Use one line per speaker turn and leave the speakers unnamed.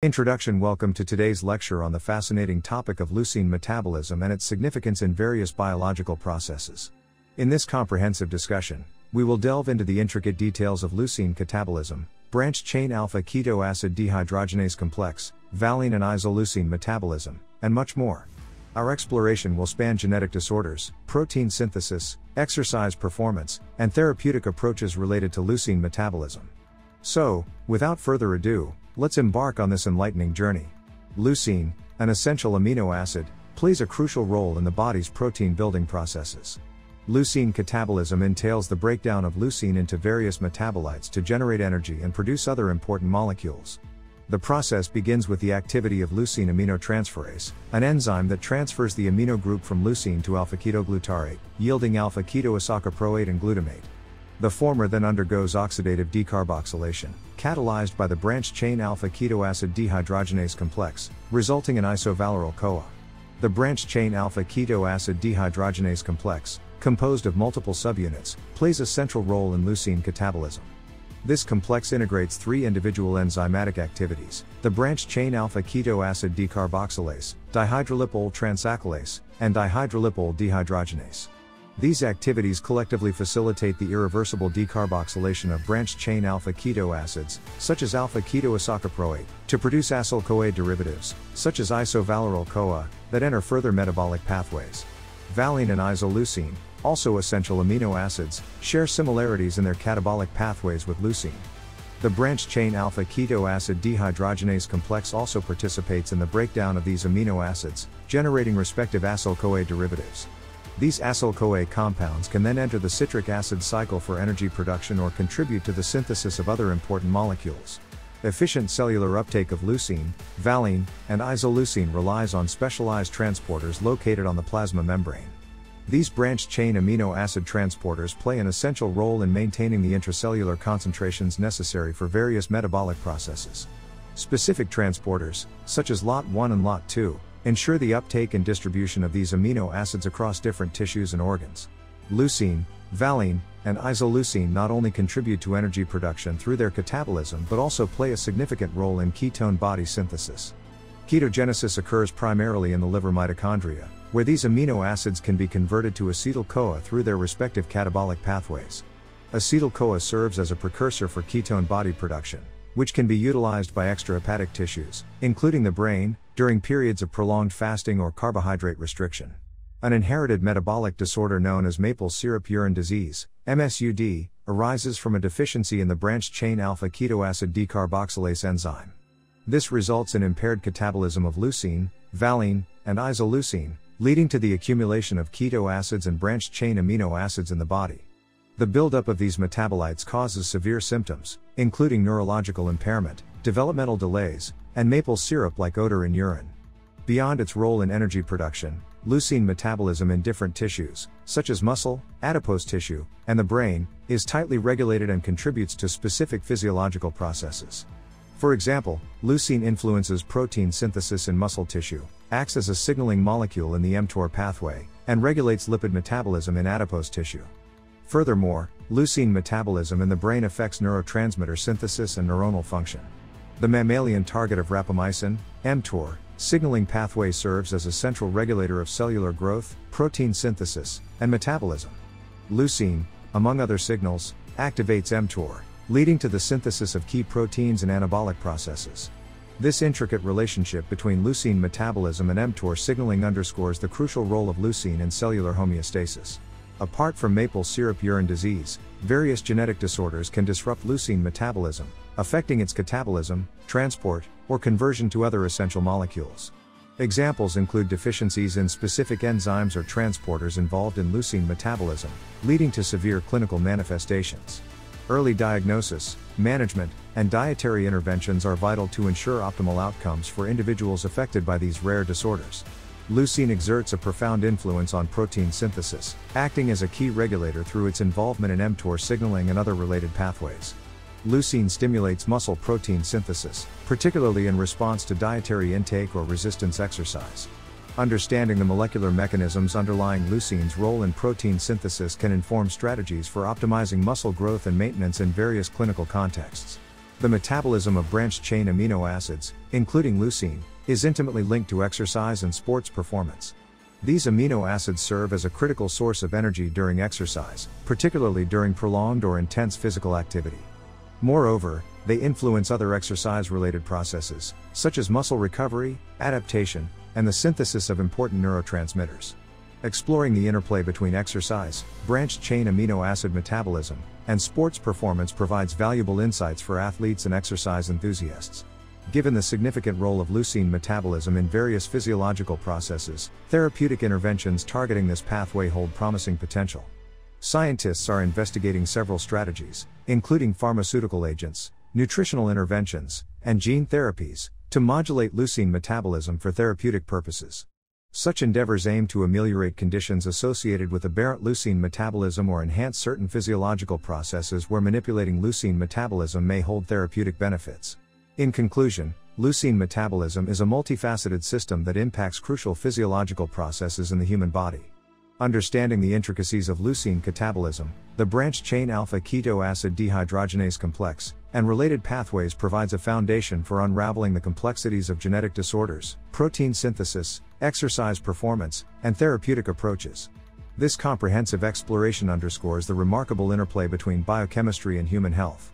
Introduction. Welcome to today's lecture on the fascinating topic of leucine metabolism and its significance in various biological processes. In this comprehensive discussion, we will delve into the intricate details of leucine catabolism, branched-chain alpha-keto acid dehydrogenase complex, valine and isoleucine metabolism, and much more. Our exploration will span genetic disorders, protein synthesis, exercise performance, and therapeutic approaches related to leucine metabolism. So, without further ado, let's embark on this enlightening journey. Leucine, an essential amino acid, plays a crucial role in the body's protein-building processes. Leucine catabolism entails the breakdown of leucine into various metabolites to generate energy and produce other important molecules. The process begins with the activity of leucine aminotransferase, an enzyme that transfers the amino group from leucine to alpha-ketoglutarate, yielding alpha-ketoacyl-CoA:glutamate and glutamate. The former then undergoes oxidative decarboxylation, catalyzed by the branched-chain alpha-keto acid dehydrogenase complex, resulting in isovalyryl-CoA. The branched-chain alpha-keto acid dehydrogenase complex, composed of multiple subunits, plays a central role in leucine catabolism. This complex integrates three individual enzymatic activities: the branched-chain alpha-keto acid decarboxylase, dihydrolipol transacrylase, and dihydrolipol dehydrogenase. These activities collectively facilitate the irreversible decarboxylation of branched-chain alpha-keto acids, such as alpha-ketoacyl-CoA, to produce acyl-CoA derivatives, such as isovalyryl-CoA, that enter further metabolic pathways. Valine and isoleucine, also essential amino acids, share similarities in their catabolic pathways with leucine. The branched-chain alpha-keto acid dehydrogenase complex also participates in the breakdown of these amino acids, generating respective acyl-CoA derivatives. These acyl-CoA compounds can then enter the citric acid cycle for energy production or contribute to the synthesis of other important molecules. Efficient cellular uptake of leucine, valine, and isoleucine relies on specialized transporters located on the plasma membrane. These branched-chain amino acid transporters play an essential role in maintaining the intracellular concentrations necessary for various metabolic processes. Specific transporters, such as LOT1 and LOT2, ensure the uptake and distribution of these amino acids across different tissues and organs. Leucine, valine, and isoleucine not only contribute to energy production through their catabolism but also play a significant role in ketone body synthesis. Ketogenesis occurs primarily in the liver mitochondria, where these amino acids can be converted to acetyl-CoA through their respective catabolic pathways. Acetyl-CoA serves as a precursor for ketone body production, which can be utilized by extrahepatic tissues, including the brain, during periods of prolonged fasting or carbohydrate restriction. An inherited metabolic disorder known as maple syrup urine disease, MSUD, arises from a deficiency in the branched-chain alpha-keto acid decarboxylase enzyme. This results in impaired catabolism of leucine, valine, and isoleucine, leading to the accumulation of keto acids and branched-chain amino acids in the body. The buildup of these metabolites causes severe symptoms, including neurological impairment, developmental delays, and maple syrup-like odor in urine. Beyond its role in energy production, leucine metabolism in different tissues, such as muscle, adipose tissue, and the brain, is tightly regulated and contributes to specific physiological processes. For example, leucine influences protein synthesis in muscle tissue, acts as a signaling molecule in the mTOR pathway, and regulates lipid metabolism in adipose tissue. Furthermore, leucine metabolism in the brain affects neurotransmitter synthesis and neuronal function. The mammalian target of rapamycin, mTOR, signaling pathway serves as a central regulator of cellular growth, protein synthesis, and metabolism. Leucine, among other signals, activates mTOR, leading to the synthesis of key proteins and anabolic processes. This intricate relationship between leucine metabolism and mTOR signaling underscores the crucial role of leucine in cellular homeostasis. Apart from maple syrup urine disease, various genetic disorders can disrupt leucine metabolism, affecting its catabolism, transport, or conversion to other essential molecules. Examples include deficiencies in specific enzymes or transporters involved in leucine metabolism, leading to severe clinical manifestations. Early diagnosis, management, and dietary interventions are vital to ensure optimal outcomes for individuals affected by these rare disorders. Leucine exerts a profound influence on protein synthesis, acting as a key regulator through its involvement in mTOR signaling and other related pathways. Leucine stimulates muscle protein synthesis, particularly in response to dietary intake or resistance exercise. Understanding the molecular mechanisms underlying leucine's role in protein synthesis can inform strategies for optimizing muscle growth and maintenance in various clinical contexts. The metabolism of branched-chain amino acids, including leucine, is intimately linked to exercise and sports performance. These amino acids serve as a critical source of energy during exercise, particularly during prolonged or intense physical activity. Moreover, they influence other exercise-related processes, such as muscle recovery, adaptation, and the synthesis of important neurotransmitters. Exploring the interplay between exercise, branched-chain amino acid metabolism, and sports performance provides valuable insights for athletes and exercise enthusiasts. Given the significant role of leucine metabolism in various physiological processes, therapeutic interventions targeting this pathway hold promising potential. Scientists are investigating several strategies, including pharmaceutical agents, nutritional interventions, and gene therapies, to modulate leucine metabolism for therapeutic purposes. Such endeavors aim to ameliorate conditions associated with aberrant leucine metabolism or enhance certain physiological processes where manipulating leucine metabolism may hold therapeutic benefits. In conclusion, leucine metabolism is a multifaceted system that impacts crucial physiological processes in the human body. Understanding the intricacies of leucine catabolism, the branched-chain alpha-keto acid dehydrogenase complex, and related pathways provides a foundation for unraveling the complexities of genetic disorders, protein synthesis, exercise performance, and therapeutic approaches. This comprehensive exploration underscores the remarkable interplay between biochemistry and human health.